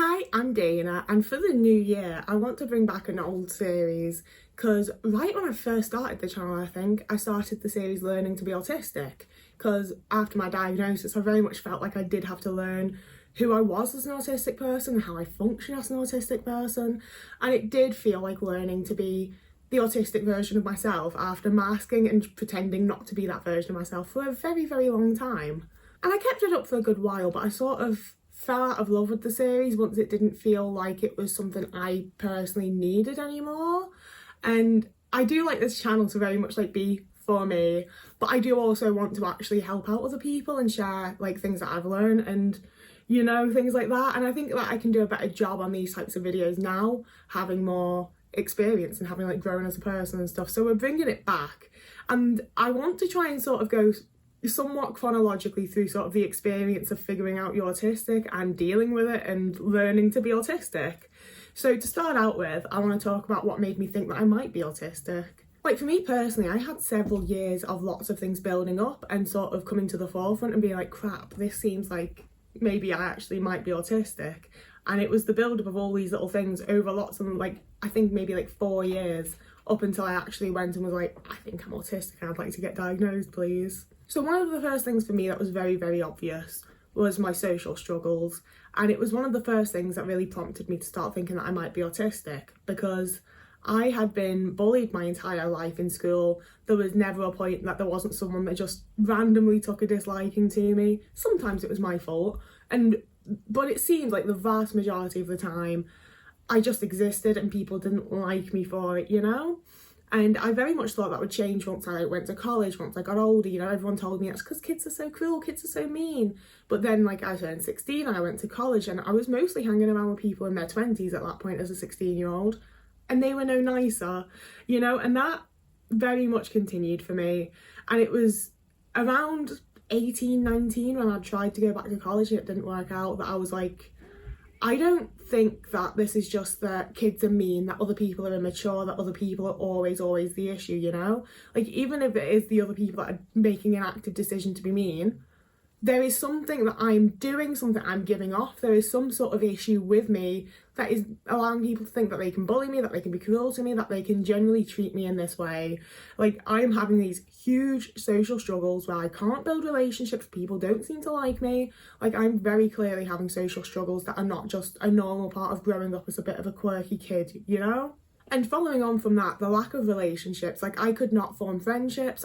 Hi, I'm Dana, and for the new year I want to bring back an old series because right when I first started the channel, I started the series Learning to be Autistic, because after my diagnosis I very much felt like I did have to learn who I was as an autistic person and how I function as an autistic person, and it did feel like learning to be the autistic version of myself after masking and pretending not to be that version of myself for a very, very long time. And I kept it up for a good while, but I sort of fell out of love with the series once it didn't feel like it was something I personally needed anymore. And I do like this channel to very much be for me, but I do also want to actually help out other people and share things that I've learned and things like that. And I think that I can do a better job on these types of videos now, having more experience and having grown as a person and stuff. So we're bringing it back, and I want to try and sort of go somewhat chronologically through sort of the experience of figuring out you're autistic and dealing with it and learning to be autistic. So to start out with, I want to talk about what made me think that I might be autistic. For me personally, I had several years of lots of things building up and sort of coming to the forefront and being like, crap, this seems like maybe I actually might be autistic. And it was the build up of all these little things over lots of I think maybe 4 years up until I actually went and was like, I think I'm autistic and I'd like to get diagnosed, please. So one of the first things for me that was very, very obvious was my social struggles. And it was one of the first things that really prompted me to start thinking that I might be autistic, because I had been bullied my entire life in school. There was never a point that there wasn't someone that just randomly took a disliking to me. Sometimes it was my fault, but it seemed like the vast majority of the time I just existed and people didn't like me for it, And I very much thought that would change once I went to college, once I got older. Everyone told me it's because kids are so cruel, kids are so mean. But then I turned 16 and I went to college, and I was mostly hanging around with people in their 20s at that point as a 16-year-old. And they were no nicer, and that very much continued for me. And it was around 18, 19 when I tried to go back to college and it didn't work out, that I was like, I don't think that this is just that kids are mean, that other people are immature, that other people are always the issue, even if it is the other people that are making an active decision to be mean, there is something that I'm doing, something I'm giving off. There is some sort of issue with me that is allowing people to think that they can bully me, that they can be cruel to me, that they can generally treat me in this way. I am having these huge social struggles where I can't build relationships, people don't seem to like me. I'm very clearly having social struggles that are not just a normal part of growing up as a bit of a quirky kid, And following on from that, the lack of relationships, I could not form friendships.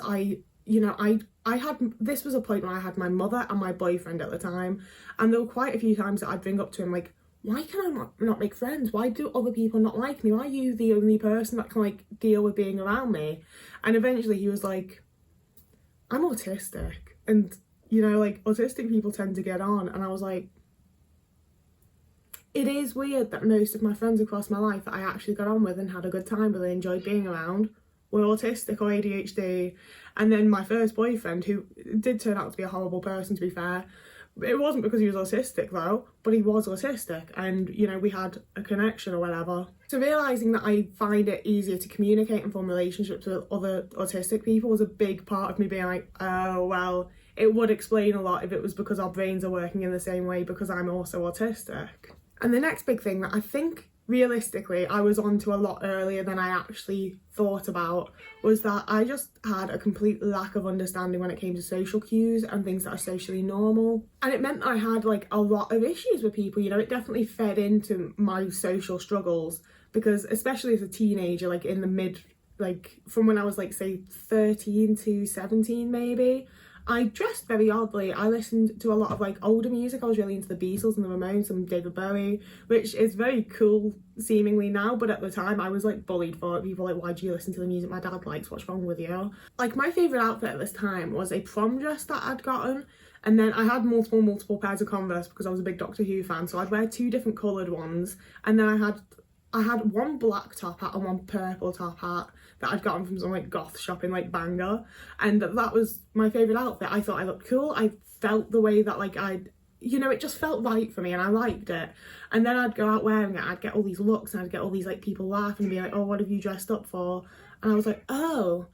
This was a point where I had my mother and my boyfriend at the time, and there were quite a few times that I'd bring up to him why can I not make friends? Why do other people not like me? Why are you the only person that can deal with being around me? And eventually he was like, I'm autistic, and autistic people tend to get on. And I was like, it is weird that most of my friends across my life that I actually got on with and had a good time with and enjoyed being around were autistic or ADHD. And then my first boyfriend, who did turn out to be a horrible person, to be fair, it wasn't because he was autistic though, but he was autistic, and we had a connection or whatever. So realising that I find it easier to communicate and form relationships with other autistic people was a big part of me being like, oh well, it would explain a lot if it was because our brains are working in the same way because I'm also autistic. And the next big thing that I think realistically I was onto a lot earlier than I actually thought about was that I just had a complete lack of understanding when it came to social cues and things that are socially normal. And it meant that I had a lot of issues with people. It definitely fed into my social struggles, because especially as a teenager, in the mid, from when I was say 13 to 17 maybe, I dressed very oddly. I listened to a lot of older music. I was really into the Beatles and the Ramones and David Bowie, which is very cool seemingly now, but at the time I was bullied for it. People were why do you listen to the music my dad likes? What's wrong with you? My favourite outfit at this time was a prom dress that I'd gotten, and then I had multiple pairs of Converse because I was a big Doctor Who fan, so I'd wear 2 different coloured ones, and then I had one black top hat and one purple top hat that I'd gotten from some goth shop in Bangor, and that was my favourite outfit. I thought I looked cool. I felt the way that it just felt right for me and I liked it. And then I'd go out wearing it, I'd get all these looks and I'd get all these people laughing and be like, oh, what have you dressed up for? And I was like, oh,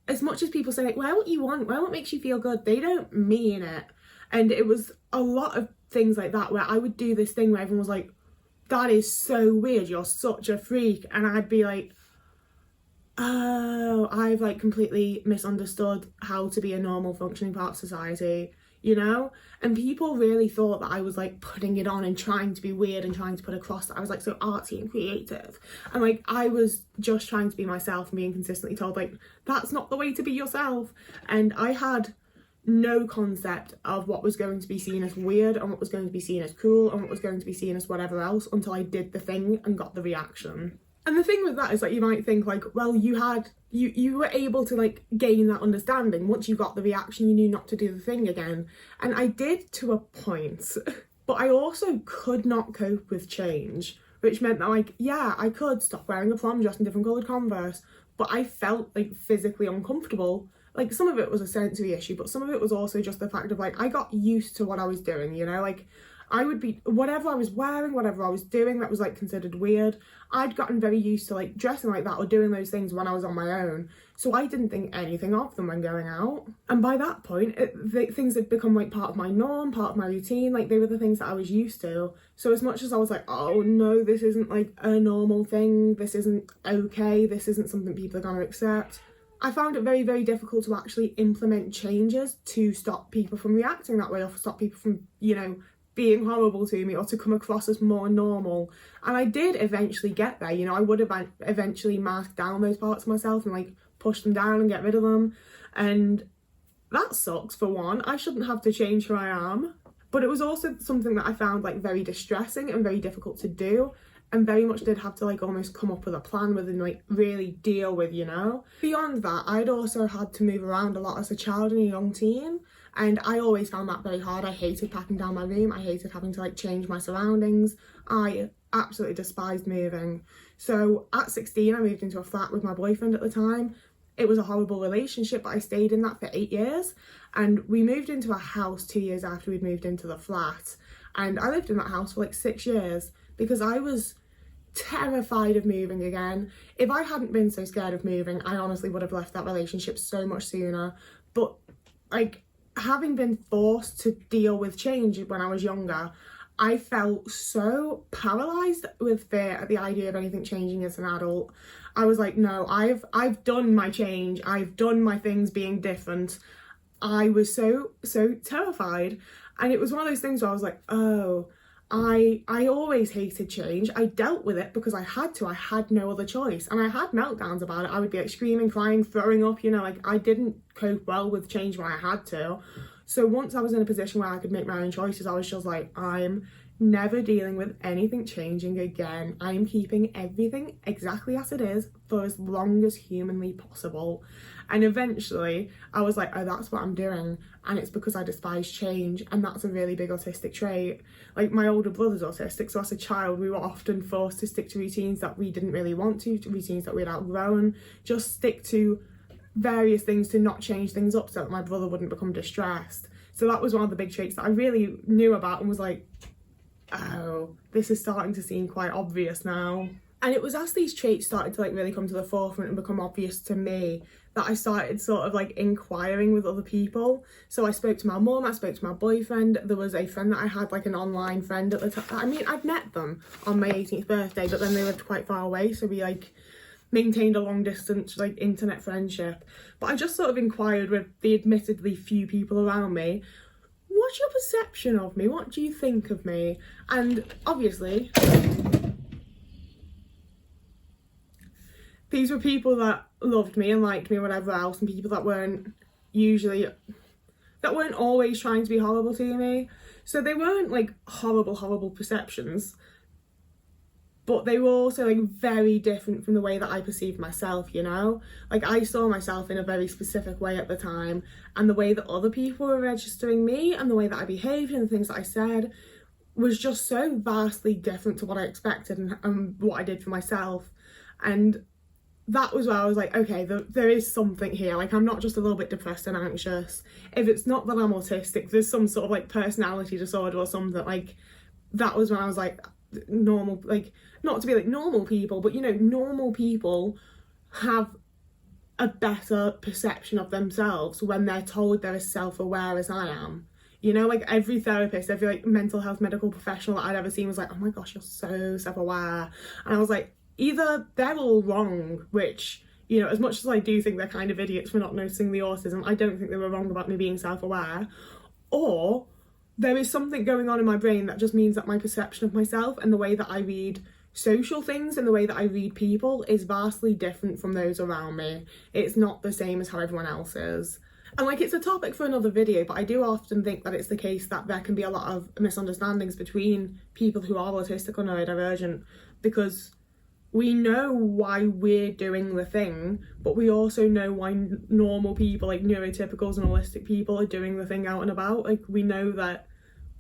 as much as people say wear what you want, wear what makes you feel good, they don't mean it. And it was a lot of things like that, where I would do this thing where everyone was like, that is so weird, you're such a freak, and I'd be like, oh, I've like completely misunderstood how to be a normal functioning part of society, you know? And people really thought that I was like putting it on and trying to be weird and trying to put across that I was like so artsy and creative, and like I was just trying to be myself and being consistently told like that's not the way to be yourself. And I had no concept of what was going to be seen as weird and what was going to be seen as cool and what was going to be seen as whatever else until I did the thing and got the reaction. And the thing with that is like, you might think like, well, you were able to like gain that understanding. Once you got the reaction, you knew not to do the thing again. And I did to a point, but I also could not cope with change, which meant that like, yeah, I could stop wearing a prom dress and different coloured Converse, but I felt like physically uncomfortable. Like some of it was a sensory issue, but some of it was also just the fact of like, I got used to what I was doing, you know, like I would be, whatever I was wearing, whatever I was doing that was like considered weird, I'd gotten very used to like dressing like that or doing those things when I was on my own. So I didn't think anything of them when going out. And by that point, things had become like part of my norm, part of my routine, like they were the things that I was used to. So as much as I was like, oh no, this isn't like a normal thing, this isn't okay, this isn't something people are going to accept, I found it very, very difficult to actually implement changes to stop people from reacting that way or stop people from, you know, being horrible to me or to come across as more normal. And I did eventually get there, you know, I would have eventually masked down those parts of myself and like push them down and get rid of them. And that sucks for one. I shouldn't have to change who I am. But it was also something that I found like very distressing and very difficult to do, and very much did have to like almost come up with a plan with and like really deal with, you know. Beyond that, I'd also had to move around a lot as a child and a young teen, and I always found that very hard. I hated packing down my room, I hated having to like change my surroundings, I absolutely despised moving. So at 16 I moved into a flat with my boyfriend at the time. It was a horrible relationship, but I stayed in that for 8 years, and we moved into a house 2 years after we'd moved into the flat, and I lived in that house for like 6 years because I was terrified of moving again. If I hadn't been so scared of moving, I honestly would have left that relationship so much sooner. But like having been forced to deal with change when I was younger, I felt so paralysed with fear at the idea of anything changing as an adult. I was like, no, I've done my change, I've done my things being different. I was so terrified. And it was one of those things where I was like, oh, I always hated change. I dealt with it because I had to. I had no other choice. And I had meltdowns about it. I would be like screaming, crying, throwing up, you know, like I didn't cope well with change when I had to. So once I was in a position where I could make my own choices, I was just like, I'm never dealing with anything changing again. I'm keeping everything exactly as it is for as long as humanly possible. And eventually I was like, oh, that's what I'm doing, and it's because I despise change, and that's a really big autistic trait. Like my older brother's autistic, so as a child we were often forced to stick to routines that we didn't really want to routines that we'd outgrown, just stick to various things to not change things up so that my brother wouldn't become distressed. So that was one of the big traits that I really knew about and was like, oh, this is starting to seem quite obvious now. And it was as these traits started to like really come to the forefront and become obvious to me that I started sort of like inquiring with other people. So I spoke to my mum, I spoke to my boyfriend. There was a friend that I had, like an online friend at the time. I mean, I'd met them on my 18th birthday, but then they lived quite far away, so we like maintained a long distance like internet friendship. But I just sort of inquired with the admittedly few people around me, what's your perception of me? What do you think of me? And obviously these were people that loved me and liked me and whatever else, and people that weren't always trying to be horrible to me. So they weren't like horrible perceptions, but they were also like very different from the way that I perceived myself, you know? Like I saw myself in a very specific way at the time, and the way that other people were registering me and the way that I behaved and the things that I said was just so vastly different to what I expected and what I did for myself. And that was where I was like, okay, there is something here. Like I'm not just a little bit depressed and anxious. If it's not that I'm autistic, there's some sort of like personality disorder or something. Like that was when I was like, normal, like not to be like normal people, but you know, normal people have a better perception of themselves when they're told they're as self-aware as I am. You know, like every therapist, every like mental health medical professional that I'd ever seen was like, oh my gosh, you're so self-aware. And I was like, either they're all wrong, which, you know, as much as I do think they're kind of idiots for not noticing the autism, I don't think they were wrong about me being self-aware, or there is something going on in my brain that just means that my perception of myself and the way that I read social things and the way that I read people is vastly different from those around me. It's not the same as how everyone else is. And like, it's a topic for another video, but I do often think that it's the case that there can be a lot of misunderstandings between people who are autistic or neurodivergent, because we know why we're doing the thing, but we also know why normal people, like neurotypicals and autistic people, are doing the thing out and about. Like, we know that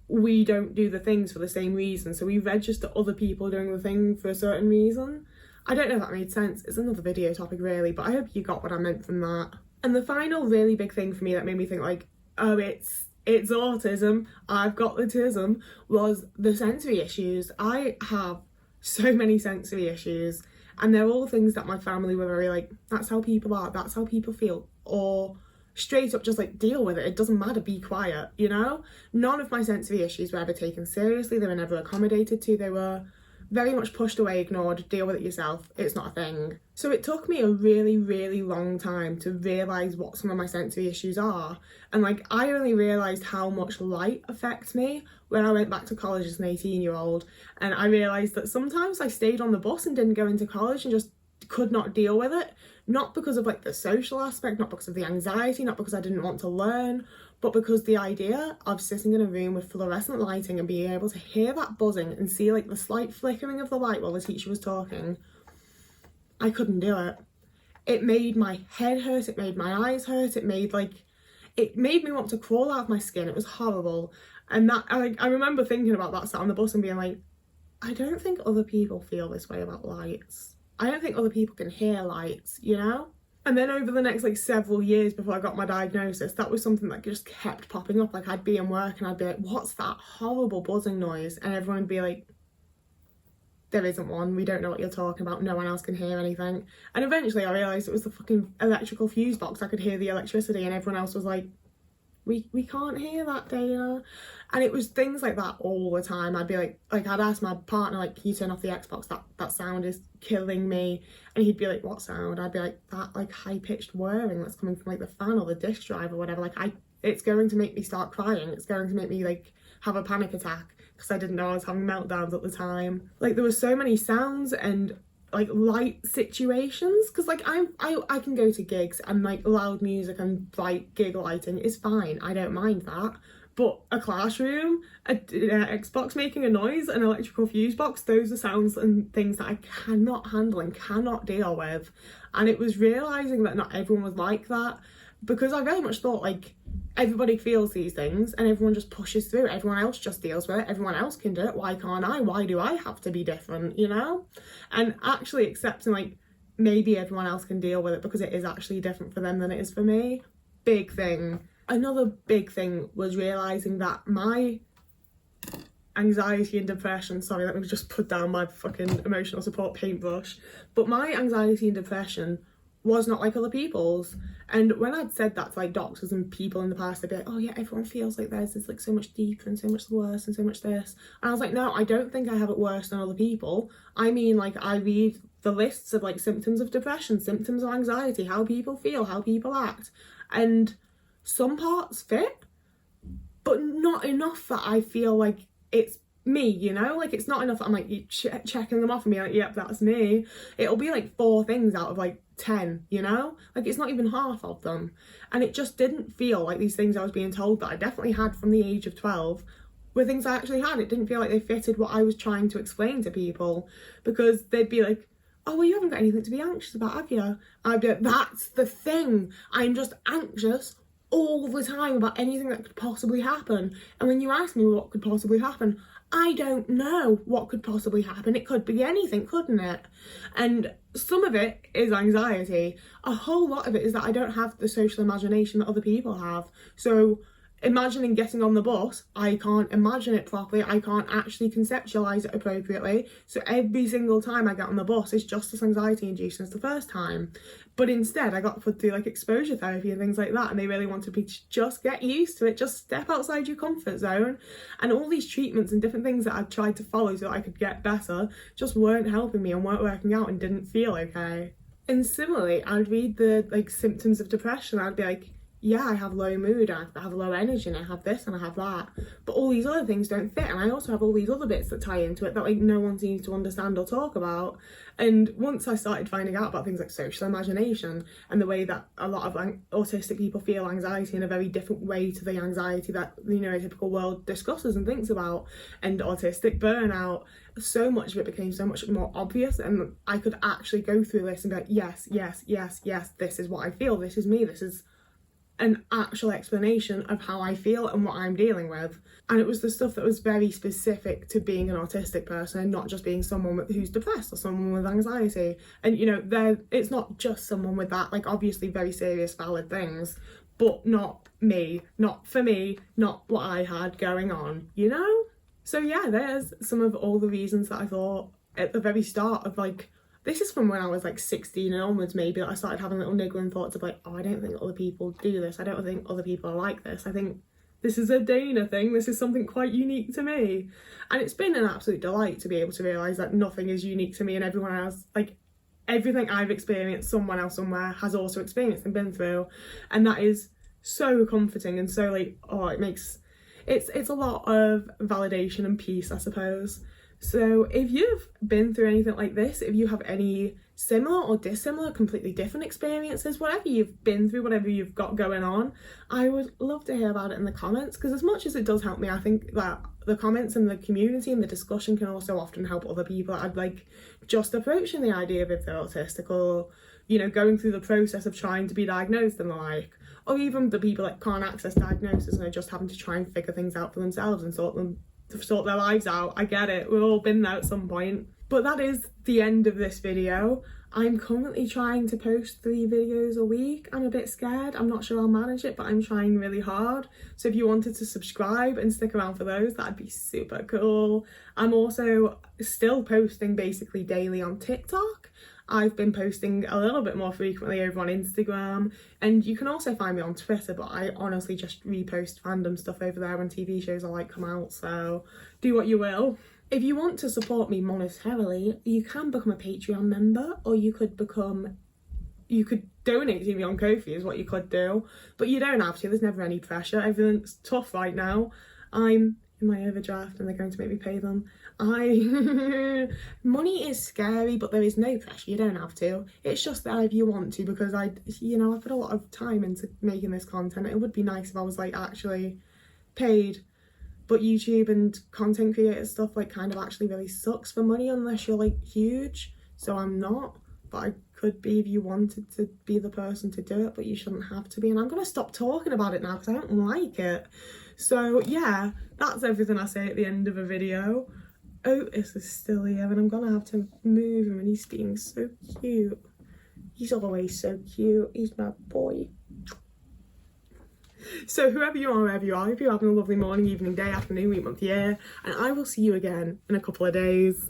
we don't do the things for the same reason, so we register other people doing the thing for a certain reason. I don't know if that made sense. It's another video topic really, but I hope you got what I meant from that. And the final really big thing for me that made me think like, oh, it's autism, I've got the tism, was the sensory issues. I have so many sensory issues, and they're all things that my family were very like, that's how people are, that's how people feel, or straight up just like, deal with it, it doesn't matter, be quiet, you know? None of my sensory issues were ever taken seriously, they were never accommodated to, they were very much pushed away, ignored, deal with it yourself, it's not a thing. So it took me a really, really long time to realise what some of my sensory issues are. And like, I only realised how much light affects me when I went back to college as an 18-year-old. And I realised that sometimes I stayed on the bus and didn't go into college and just could not deal with it. Not because of like the social aspect, not because of the anxiety, not because I didn't want to learn, but because the idea of sitting in a room with fluorescent lighting and being able to hear that buzzing and see like the slight flickering of the light while the teacher was talking, I couldn't do it. It made my head hurt, it made my eyes hurt, it made me want to crawl out of my skin. It was horrible. And that I remember thinking about that sat on the bus and being like, I don't think other people feel this way about lights. I don't think other people can hear lights, you know? And then over the next like several years before I got my diagnosis, that was something that just kept popping up. Like, I'd be in work and I'd be like, what's that horrible buzzing noise? And everyone would be like, there isn't one, we don't know what you're talking about, no one else can hear anything. And eventually I realised it was the fucking electrical fuse box. I could hear the electricity, and everyone else was like, we can't hear that, Dana. And it was things like that all the time. I'd be like I'd ask my partner, like, can you turn off the Xbox, that sound is killing me. And he'd be like, what sound? I'd be like, that like high-pitched whirring that's coming from like the fan or the disk drive or whatever. Like, it's going to make me start crying, it's going to make me like have a panic attack, because I didn't know I was having meltdowns at the time. Like, there were so many sounds and like light situations, because like I can go to gigs and like loud music and bright gig lighting is fine, I don't mind that. But a classroom, an Xbox making a noise, an electrical fuse box, those are sounds and things that I cannot handle and cannot deal with. And it was realising that not everyone was like that, because I very much thought like everybody feels these things and everyone just pushes through, everyone else just deals with it, everyone else can do it, why can't I? Why do I have to be different, you know? And actually accepting like maybe everyone else can deal with it because it is actually different for them than it is for me. Big thing. Another big thing was realising that my anxiety and depression, sorry, let me just put down my fucking emotional support paintbrush, but my anxiety and depression was not like other people's. And when I'd said that to like doctors and people in the past, they'd be like, oh yeah, everyone feels like theirs is like so much deeper and so much worse and so much this. And I was like, no, I don't think I have it worse than other people. I mean, like, I read the lists of like symptoms of depression, symptoms of anxiety, how people feel, how people act, and some parts fit, but not enough that I feel like it's me, you know? Like, it's not enough that I'm like checking them off and being like, yep, that's me. It'll be like 4 things out of like 10, you know? Like, it's not even half of them. And it just didn't feel like these things I was being told that I definitely had from the age of 12 were things I actually had. It didn't feel like they fitted what I was trying to explain to people, because they'd be like, oh, well, you haven't got anything to be anxious about, have you? I'd be like, that's the thing, I'm just anxious all the time about anything that could possibly happen. And when you ask me what could possibly happen, I don't know what could possibly happen. It could be anything, couldn't it? And some of it is anxiety. A whole lot of it is that I don't have the social imagination that other people have. So imagining getting on the bus, I can't imagine it properly, I can't actually conceptualize it appropriately, so every single time I get on the bus it's just as anxiety inducing as the first time. But instead I got put through like exposure therapy and things like that, and they really wanted me to just get used to it, just step outside your comfort zone, and all these treatments and different things that I'd tried to follow so that I could get better just weren't helping me and weren't working out and didn't feel okay. And similarly, I'd read the like symptoms of depression, I'd be like, yeah, I have low mood, I have low energy, and I have this and I have that, but all these other things don't fit, and I also have all these other bits that tie into it that like no one seems to understand or talk about. And once I started finding out about things like social imagination and the way that a lot of autistic people feel anxiety in a very different way to the anxiety that the neurotypical world discusses and thinks about, and autistic burnout, so much of it became so much more obvious, and I could actually go through this and be like, yes, yes, yes, yes, this is what I feel, this is me, this is an actual explanation of how I feel and what I'm dealing with. And it was the stuff that was very specific to being an autistic person and not just being someone who's depressed or someone with anxiety. And it's not just someone with that, like obviously very serious valid things, but not me, not for me, not what I had going on, So yeah, there's some of all the reasons that I thought at the very start of like, this is from when I was like 16 and onwards maybe, that I started having little niggling thoughts of like, oh, I don't think other people do this, I don't think other people are like this, I think this is a Dana thing, this is something quite unique to me. And it's been an absolute delight to be able to realise that nothing is unique to me, and everyone else, like everything I've experienced, someone else somewhere has also experienced and been through, and that is so comforting and so like, oh, it's a lot of validation and peace, I suppose. So if you've been through anything like this, if you have any similar or dissimilar, completely different experiences, whatever you've been through, whatever you've got going on, I would love to hear about it in the comments, because as much as it does help me, I think that the comments and the community and the discussion can also often help other people that I'd like just approaching the idea of if they're autistic, or going through the process of trying to be diagnosed and the like, or even the people that can't access diagnosis and are just having to try and figure things out for themselves and sort their lives out. I get it, we've all been there at some point. But that is the end of this video. I'm currently trying to post 3 videos a week. I'm a bit scared, I'm not sure I'll manage it, but I'm trying really hard. So if you wanted to subscribe and stick around for those, that'd be super cool. I'm also still posting basically daily on TikTok. I've been posting a little bit more frequently over on Instagram, and you can also find me on Twitter, but I honestly just repost random stuff over there when TV shows I like come out, so do what you will. If you want to support me monetarily, you can become a Patreon member, or you could donate to me on Ko-fi is what you could do, but you don't have to, there's never any pressure. Everything's tough right now. I'm in my overdraft and they're going to make me pay them. Money is scary, but there is no pressure, you don't have to. It's just that if you want to, because I put a lot of time into making this content. It would be nice if I was like actually paid, but YouTube and content creator stuff like kind of actually really sucks for money unless you're like huge, so I'm not, but I could be if you wanted to be the person to do it, but you shouldn't have to be. And I'm gonna stop talking about it now because I don't like it. So yeah, that's everything I say at the end of a video. Otis is still here and I'm gonna have to move him, and he's being so cute. He's always so cute, he's my boy. So whoever you are, wherever you are, I hope you're having a lovely morning, evening, day, afternoon, week, month, year, and I will see you again in a couple of days.